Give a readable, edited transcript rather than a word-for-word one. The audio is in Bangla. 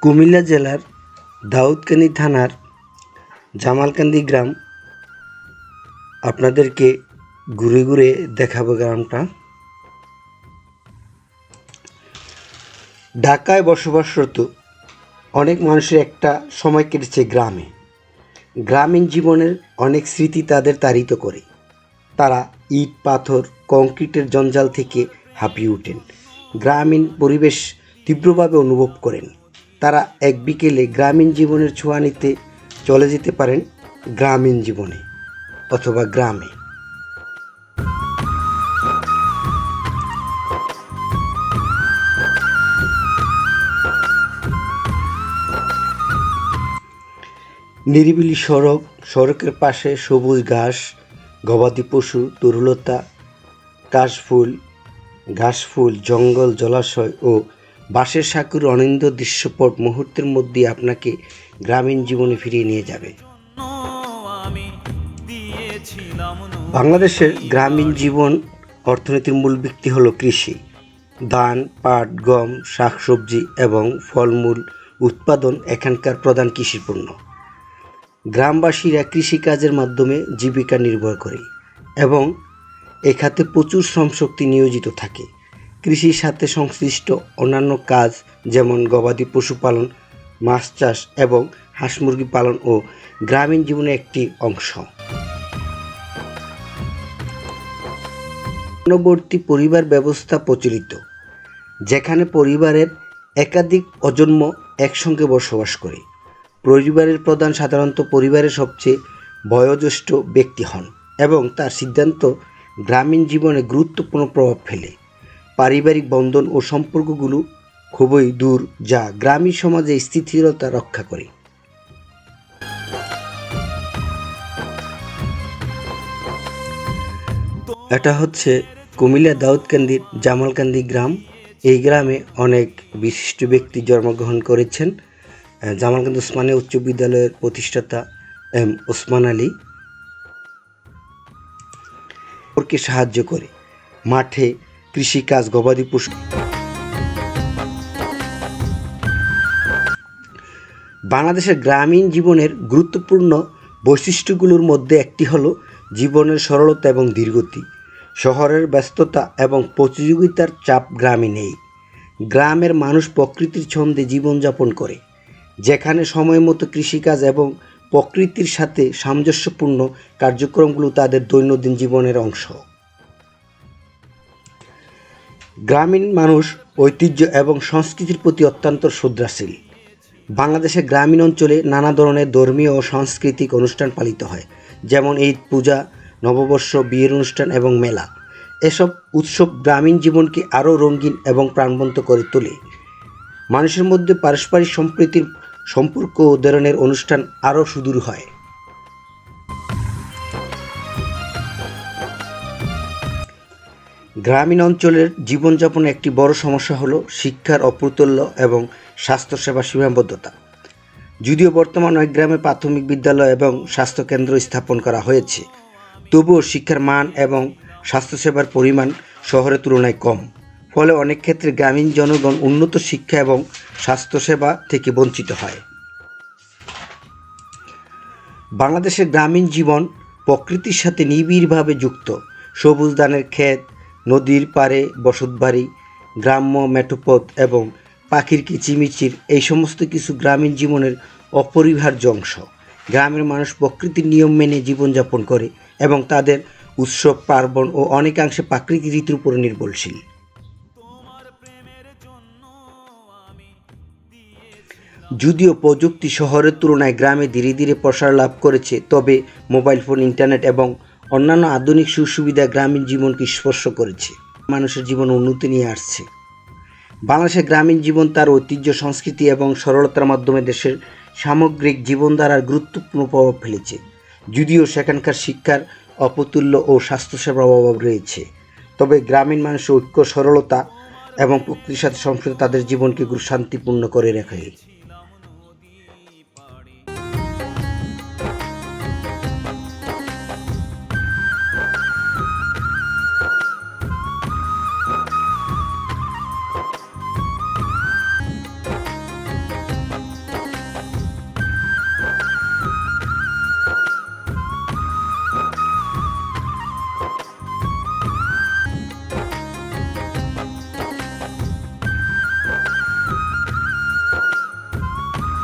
কুমিল্লা জেলার দাউদকান্দি থানার জামালকান্দি গ্রাম আপনাদেরকে ঘুরে ঘুরে দেখাবো। গ্রামটা ঢাকায় বসবাসরত অনেক মানুষের একটা সময় কেটেছে গ্রামে। গ্রামীণ জীবনের অনেক স্মৃতি তাদের তাড়িত করে। তারা ইট পাথর কংক্রিটের জঞ্জাল থেকে হাঁপিয়ে ওঠেন, গ্রামীণ পরিবেশ তীব্রভাবে অনুভব করেন। তারা এক বিকেলে গ্রামীণ জীবনের ছোঁয়া নিতে চলে যেতে পারেন গ্রামীণ জীবনে অথবা গ্রামে। নিরিবিলি সড়ক, সড়কের পাশে সবুজ ঘাস, গবাদি পশু, তরুলতা, ঘাসফুল, জঙ্গল, জলাশয় ও বাঁশের সাঁকুর অনিন্দ্য দৃশ্যপট মুহূর্তের মধ্যে আপনাকে গ্রামীণ জীবনে ফিরিয়ে নিয়ে যাবে। বাংলাদেশের গ্রামীণ জীবন অর্থনীতির মূল ভিত্তি হল কৃষি। ধান, পাট, গম, শাকসবজি এবং ফলমূল উৎপাদন এখানকার প্রধান কৃষিপণ্য। গ্রামবাসীরা কৃষিকাজের মাধ্যমে জীবিকা নির্বাহ করে এবং এ খাতে প্রচুর শ্রমশক্তি নিয়োজিত থাকে। কৃষির সাথে সংশ্লিষ্ট অন্যান্য কাজ যেমন গবাদি পশু পালন, মাছ চাষ এবং হাঁস মুরগি পালন ও গ্রামীণ জীবনের একটি অংশ। মধ্যবর্তী পরিবার ব্যবস্থা প্রচলিত, যেখানে পরিবারের একাধিক প্রজন্ম একসঙ্গে বসবাস করে। পরিবারের প্রধান সাধারণত পরিবারের সবচেয়ে বয়োজ্যেষ্ঠ ব্যক্তি হন এবং তার সিদ্ধান্ত গ্রামীণ জীবনে গুরুত্বপূর্ণ প্রভাব ফেলে। পারিবারিক বন্ধন ও সম্পর্কগুলো খুবই দূর, যা গ্রামীণ সমাজে স্থিতিশীলতা রক্ষা করে। এটা হচ্ছে কুমিল্লা দাউদকান্দির জামালকান্দি গ্রাম। এই গ্রামে অনেক বিশিষ্ট ব্যক্তি জন্মগ্রহণ করেছেন। জামালকান্দি ওসমানী উচ্চ বিদ্যালয়ের প্রতিষ্ঠাতা এম ওসমান আলী ওরকে সাহায্য করে মাঠে কৃষিকাজ, গবাদি পশু। বাংলাদেশের গ্রামীণ জীবনের গুরুত্বপূর্ণ বৈশিষ্ট্যগুলোর মধ্যে একটি হলো জীবনের সরলতা এবং ধীরগতি। শহরের ব্যস্ততা এবং প্রতিযোগিতার চাপ গ্রামে নেই। গ্রামের মানুষ প্রকৃতির ছন্দে জীবনযাপন করে, যেখানে সময় মতো কৃষিকাজ এবং প্রকৃতির সাথে সামঞ্জস্যপূর্ণ কার্যক্রমগুলো তাদের দৈনন্দিন জীবনের অংশ। গ্রামীণ মানুষ ঐতিহ্য এবং সংস্কৃতির প্রতি অত্যন্ত শ্রদ্ধাশীল। বাংলাদেশের গ্রামীণ অঞ্চলে নানা ধরনের ধর্মীয় ও সাংস্কৃতিক অনুষ্ঠান পালিত হয়, যেমন ঈদ, পূজা, নববর্ষ, বিয়ের অনুষ্ঠান এবং মেলা। এসব উৎসব গ্রামীণ জীবনকে আরও রঙিন এবং প্রাণবন্ত করে তোলে। মানুষের মধ্যে পারস্পরিক সম্প্রীতির সম্পর্ক ও ধরনের অনুষ্ঠান আরও সুদূর হয়। গ্রামীণ অঞ্চলের জীবনযাপনে একটি বড় সমস্যা হলো শিক্ষার অপ্রতুল্য এবং স্বাস্থ্যসেবা সীমাবদ্ধতা। যদিও বর্তমান অনেক গ্রামে প্রাথমিক বিদ্যালয় এবং স্বাস্থ্যকেন্দ্র স্থাপন করা হয়েছে, তবুও শিক্ষার মান এবং স্বাস্থ্যসেবার পরিমাণ শহরের তুলনায় কম। ফলে অনেক ক্ষেত্রে গ্রামীণ জনগণ উন্নত শিক্ষা এবং স্বাস্থ্যসেবা থেকে বঞ্চিত হয়। বাংলাদেশের গ্রামীণ জীবন প্রকৃতির সাথে নিবিড়ভাবে যুক্ত। সবুজ ধানের ক্ষেত, নদীর পাড়ে বসতবাড়ি, গ্রাম্য মেঠোপথ এবং পাখির কিচিমিচির, এই সমস্ত কিছু গ্রামীণ জীবনের অপরিহার্য অংশ। গ্রামের মানুষ প্রকৃতির নিয়ম মেনে জীবনযাপন করে এবং তাদের উৎসব, পার্বণ ও অনেকাংশে প্রাকৃতিক ঋতুর উপর নির্ভরশীল। যদিও প্রযুক্তি শহরের তুলনায় গ্রামে ধীরে ধীরে প্রসার লাভ করেছে, তবে মোবাইল ফোন, ইন্টারনেট এবং অন্যান্য আধুনিক সুবিধা গ্রামীণ জীবনকে স্পর্শ করেছে, মানুষের জীবন উন্নতি নিয়ে আসছে। বাংলাদেশের গ্রামীণ জীবন তার ঐতিহ্য, সংস্কৃতি এবং সরলতার মাধ্যমে দেশের সামগ্রিক জীবনধারার গুরুত্বপূর্ণ প্রভাব ফেলেছে। যদিও সেখানকার শিক্ষার অপ্রতুল্য ও স্বাস্থ্যসেবার অভাব রয়েছে, তবে গ্রামীণ মানুষের ঐক্য, সরলতা এবং প্রকৃতির সাথে সংশ্লিষ্ট তাদের জীবনকে শান্তিপূর্ণ করে রাখে।